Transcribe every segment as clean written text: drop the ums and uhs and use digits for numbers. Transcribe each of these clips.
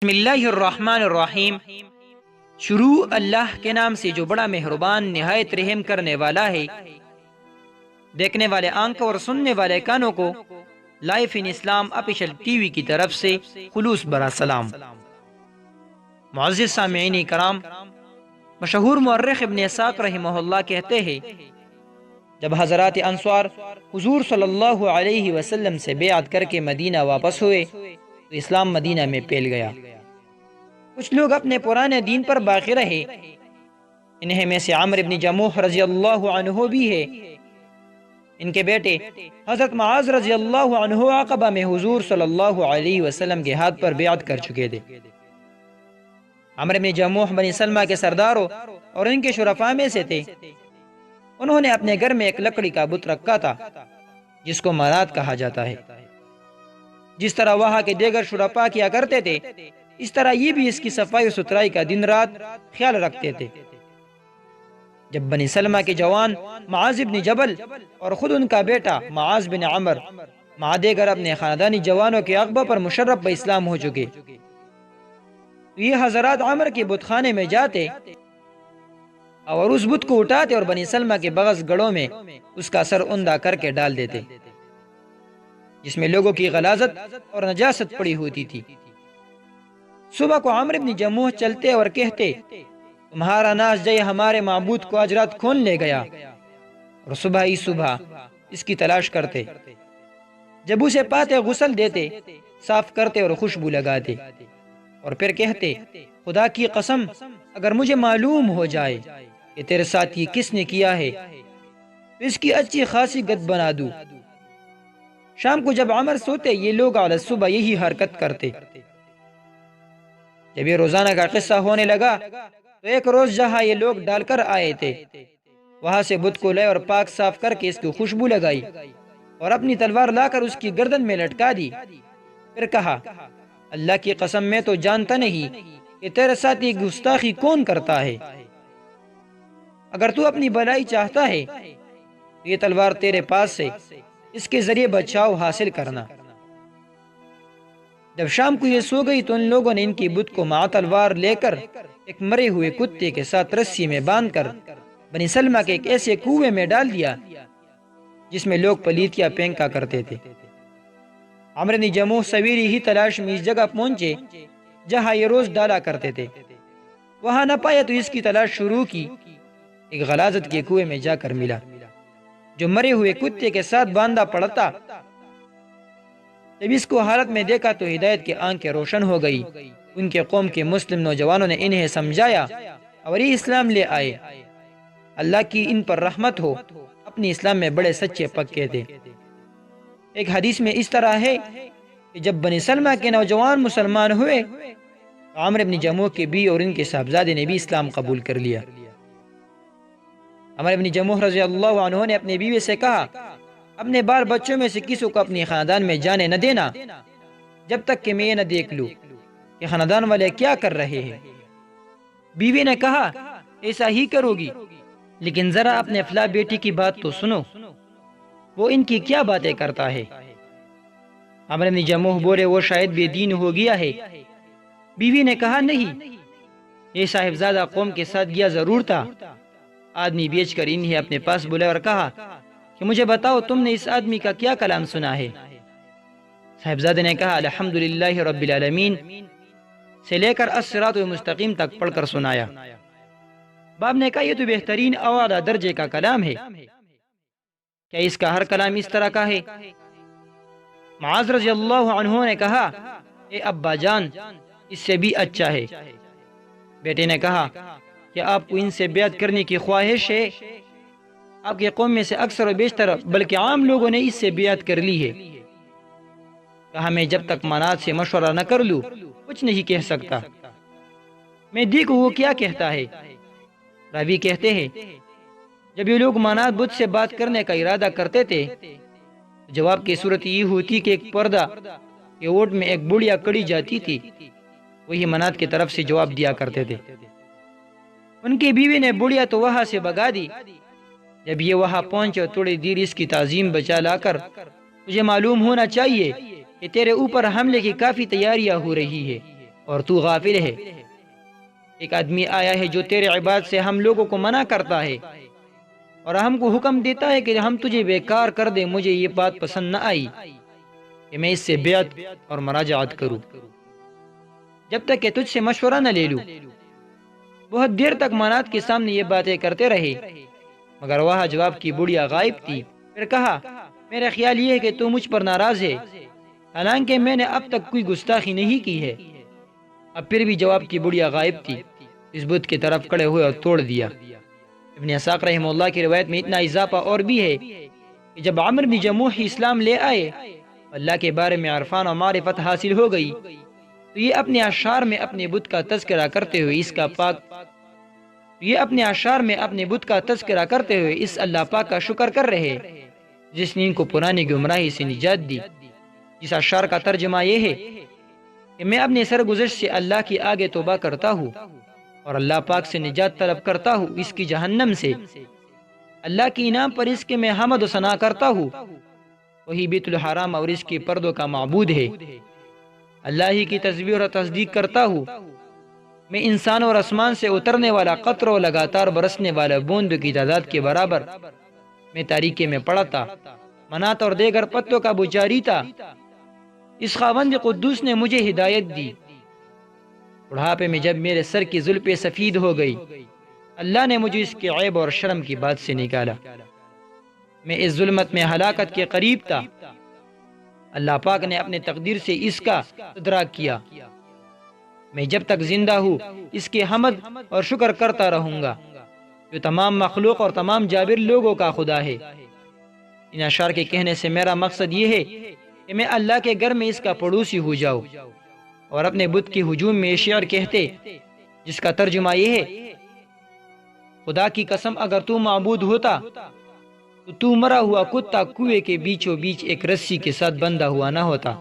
بسم اللہ الرحمن الرحیم۔ شروع اللہ کے نام سے جو بڑا مہربان نہایت رحم کرنے والا ہے۔ دیکھنے والے آنکھوں اور سننے والے کانوں کو لائف ان اسلام آفیشل ٹی وی کی طرف سے خلوص برا سلام۔ معزز سامعین کرام، مشہور مورخ ابن اسحاق رحمہ اللہ کہتے ہیں، جب حضرات انصار حضور صلی اللہ علیہ وسلم سے بیعت کر کے مدینہ واپس ہوئے تو اسلام مدینہ میں پھیل گیا۔ کچھ لوگ اپنے پرانے دین پر باقی رہے، انہیں میں سے عمرو بن جموح رضی اللہ عنہ بھی ہے۔ ان کے بیٹے حضرت معاذ رضی اللہ عنہ عقبہ میں حضور صلی اللہ علیہ وسلم کے ہاتھ پر بیعت کر چکے تھے۔ عمرو بن جموح بنی سلمہ کے سرداروں اور ان کے شرفاء میں سے تھے۔ انہوں نے اپنے گھر میں ایک لکڑی کا بت رکھا تھا جس کو منات کہا جاتا ہے۔ جس طرح وہاں کے دیگر شرفاء کیا کرتے تھے، اس طرح یہ بھی اس کی صفائی و ستھرائی کا دن رات خیال رکھتے تھے۔ جب بنی سلمہ کے جوان معاذ بن جبل اور خود ان کا بیٹا معاذ بن عمر مع دیگر اپنے خاندانی جوانوں کے عقبہ پر مشرف بہ اسلام ہو چکے، تو یہ حضرات عمر کے بت خانے میں جاتے اور اس بت کو اٹھاتے اور بنی سلمہ کے بغض گڑوں میں اس کا سر اندھا کر کے ڈال دیتے، جس میں لوگوں کی غلاظت اور نجاست پڑی ہوتی تھی۔ صبح کو عمرو بن جموح چلتے اور کہتے، تمہارا ناس جے ہمارے معبود کو آج رات کون لے گیا، اور صبح ہی صبح اس کی تلاش کرتے۔ جب اسے پاتے غسل دیتے، صاف کرتے اور خوشبو لگاتے، اور پھر کہتے، خدا کی قسم اگر مجھے معلوم ہو جائے کہ تیرے ساتھ یہ کس نے کیا ہے تو اس کی اچھی خاصی گد بنا دوں۔ شام کو جب عمر سوتے، یہ لوگ علی صبح یہی حرکت کرتے۔ جب یہ روزانہ کا قصہ ہونے لگا تو ایک روز جہاں یہ لوگ ڈال کر آئے تھے، وہاں سے بت کو لے اور پاک صاف کر کے اس کی خوشبو لگائی اور اپنی تلوار لا کر اس کی گردن میں لٹکا دی۔ پھر کہا، اللہ کی قسم میں تو جانتا نہیں کہ تیرے ساتھ یہ گستاخی کون کرتا ہے۔ اگر تو اپنی بھلائی چاہتا ہے تو یہ تلوار تیرے پاس سے، اس کے ذریعے بچاؤ حاصل کرنا۔ جب شام کو یہ سو گئی تو ان لوگوں نے ان کی بت کو مع تلوار لے کر ایک مرے ہوئے کتے کے ساتھ رسی میں باندھ کر بنی سلمہ کے ایک ایسے کنویں میں ڈال دیا جس میں لوگ پلیتیاں پھینکا کرتے تھے۔ عمرو بن جموح سویری ہی تلاش میں اس جگہ پہنچے جہاں یہ روز ڈالا کرتے تھے۔ وہاں نہ پایا تو اس کی تلاش شروع کی۔ ایک غلاظت کے کنویں میں جا کر ملا جو مرے ہوئے کتے کے ساتھ باندھا پڑا تھا۔ جب اس کو حالت میں دیکھا تو ہدایت کی آنکھیں روشن ہو گئی۔ ان کے قوم کے مسلم نوجوانوں نے انہیں سمجھایا اور یہ اسلام لے آئے۔ اللہ کی ان پر رحمت ہو، اپنی اسلام میں بڑے سچے پکے تھے۔ ایک حدیث میں اس طرح ہے کہ جب بنی سلمہ کے نوجوان مسلمان ہوئے تو عمرو بن جموح کے بیوی اور ان کے صاحبزادے نے بھی اسلام قبول کر لیا۔ عمرو بن جموح رضی اللہ عنہ نے اپنی بیوی سے کہا، اپنے بال بچوں میں سے کسی کو اپنی خاندان میں جانے نہ دینا جب تک کہ میں یہ نہ دیکھ لوں کہ خاندان والے کیا کر رہے ہیں۔ بیوی نے کہا، ایسا ہی کرو گی، لیکن ذرا اپنے فلاں بیٹی کی بات تو سنو، وہ ان کی کیا باتیں کرتا ہے۔ عمرو بن جموح بولے، وہ شاید بے دین ہو گیا ہے۔ بیوی نے کہا، نہیں، یہ صاحبزادہ قوم کے ساتھ گیا ضرور تھا۔ آدمی بیچ کر انہیں اپنے پاس بلائے اور کہا کہ مجھے بتاؤ تم نے اس آدمی کا کیا کلام سنا ہے۔ صاحبزادے نے کہا، الحمدللہ رب العالمین سے لے کر الصراط المستقیم تک پڑھ کر سنایا۔ باپ نے کہا، یہ تو بہترین اعلیٰ درجے کا کلام ہے، کیا اس کا ہر کلام اس طرح کا ہے؟ معاذ رضی اللہ عنہ نے کہا، اے ابا جان، اس سے بھی اچھا ہے۔ بیٹے نے کہا، کیا آپ کو ان سے بیعت کرنے کی خواہش ہے؟ آپ کے قوم میں سے اکثر و بیشتر بلکہ عام لوگوں نے اس سے بیعت کر لی ہے۔ کہا، میں جب تک منات سے مشورہ نہ کر لوں کچھ نہیں کہہ سکتا، میں دیکھوں وہ کیا کہتا ہے۔ راوی کہتے ہیں، جب یہ لوگ منات بت سے بات کرنے کا ارادہ کرتے تھے، جواب کی صورت یہ ہوتی کہ ایک پردہ کے اوٹ میں ایک بڑیا کڑی جاتی تھی، وہی منات کی طرف سے جواب دیا کرتے تھے۔ ان کی بیوی نے بڑیا تو وہاں سے بگا دی۔ جب یہ وہاں پہنچے تھوڑی دیر اس کی تعظیم بچا لا کر، تجھے معلوم ہونا چاہیے کہ تیرے اوپر حملے کی کافی تیاریاں ہو رہی ہے، اور تو غافل ہے۔ ایک آدمی آیا ہے جو تیرے عباد سے ہم لوگوں کو منع کرتا ہے اور ہم کو حکم دیتا ہے کہ ہم تجھے بیکار کر دیں۔ مجھے یہ بات پسند نہ آئی کہ میں اس سے بیعت اور مراجعت کروں جب تک کہ تجھ سے مشورہ نہ لے لوں۔ بہت دیر تک منات کے سامنے یہ باتیں کرتے رہے، مگر وہاں جواب کی بڑھیا غائب تھی۔ پھر کہا، میرا خیال یہ ہے کہ تو مجھ پر ناراض ہے، حالانکہ میں نے اب تک کوئی گستاخی نہیں کی ہے۔ اب پھر بھی جواب کی بڑھیا غائب تھی۔ اس بت کی طرف کھڑے ہوئے اور توڑ دیا۔ ابن اسحاق رحمہ اللہ کی روایت میں اتنا اضافہ اور بھی ہے کہ جب عمرو بن جموح اسلام لے آئے، اللہ کے بارے میں عرفان اور معرفت حاصل ہو گئی، تو یہ اپنے اشعار میں اپنے بت کا تذکرہ کرتے ہوئے اس اللہ پاک کا شکر کر رہے جس نے ان کو پرانی گمراہی سے نجات دی۔ جس اشعار کا ترجمہ یہ ہے کہ میں اپنے سرگزشت سے اللہ کی آگے توبہ کرتا ہوں اور اللہ پاک سے نجات طلب کرتا ہوں اس کی جہنم سے۔ اللہ کی انعام پر اس کے میں حمد و ثنا کرتا ہوں، وہی بیت الحرام اور اس کے پردوں کا معبود ہے۔ اللہ ہی کی تصویر اور تصدیق کرتا ہوں۔ میں انسان اور آسمان سے اترنے والا قطر و لگاتار برسنے والا بوند کی تعداد کے برابر میں تاریکی میں پڑا تھا، منات اور دیگر پتوں کا بجاری تھا۔ اس خاوند قدوس نے مجھے ہدایت دی۔ بڑھاپے میں جب میرے سر کی زلفیں سفید ہو گئی، اللہ نے مجھے اس کے عیب اور شرم کی بات سے نکالا۔ میں اس ظلمت میں ہلاکت کے قریب تھا، اللہ پاک نے اپنے تقدیر سے اس کا ادراک کیا۔ میں جب تک زندہ ہوں اس کے حمد اور شکر کرتا رہوں گا، جو تمام مخلوق اور تمام جابر لوگوں کا خدا ہے۔ ان اشعار کے کہنے سے میرا مقصد یہ ہے کہ میں اللہ کے گھر میں اس کا پڑوسی ہو جاؤں اور اپنے بت کی ہجوم میں شعر کہتے جس کا ترجمہ یہ ہے، خدا کی قسم اگر تو معبود ہوتا تو تو مرا ہوا کتا کنویں کے بیچوں بیچ ایک رسی کے ساتھ بندھا ہوا نہ ہوتا۔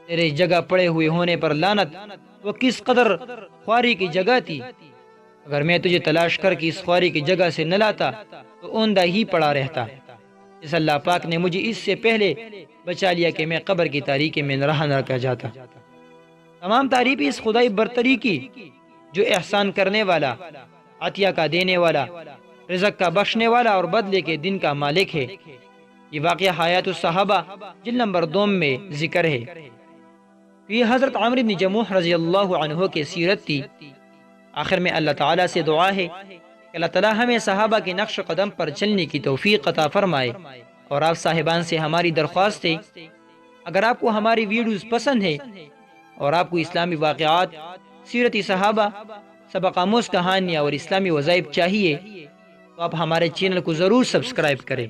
تیرے جگہ پڑے ہوئے ہونے پر لعنت، وہ کس قدر خواری کی جگہ تھی۔ اگر میں تجھے تلاش کر کے اس خواری کی جگہ سے نہ لاتا تو اوندہ ہی پڑا رہتا۔ اس اللہ پاک نے مجھے اس سے پہلے بچا لیا کہ میں قبر کی تاریکی میں رہا نہ رکھا جاتا۔ تمام تعریف اس خدائی برتری کی جو احسان کرنے والا، عطیہ کا دینے والا، رزق کا بخشنے والا اور بدلے کے دن کا مالک ہے۔ یہ واقعہ حیات الصحابہ جلد نمبر 2 میں ذکر ہے۔ یہ حضرت عمرو بن جموح رضی اللہ عنہ کی سیرت تھی۔ آخر میں اللہ تعالیٰ سے دعا ہے کہ اللہ تعالیٰ ہمیں صحابہ کے نقش قدم پر چلنے کی توفیق عطا فرمائے۔ اور آپ صاحبان سے ہماری درخواست ہے، اگر آپ کو ہماری ویڈیوز پسند ہے اور آپ کو اسلامی واقعات، سیرتی صحابہ، سبق آموز کہانیاں اور اسلامی وظائف چاہیے تو آپ ہمارے چینل کو ضرور سبسکرائب کریں۔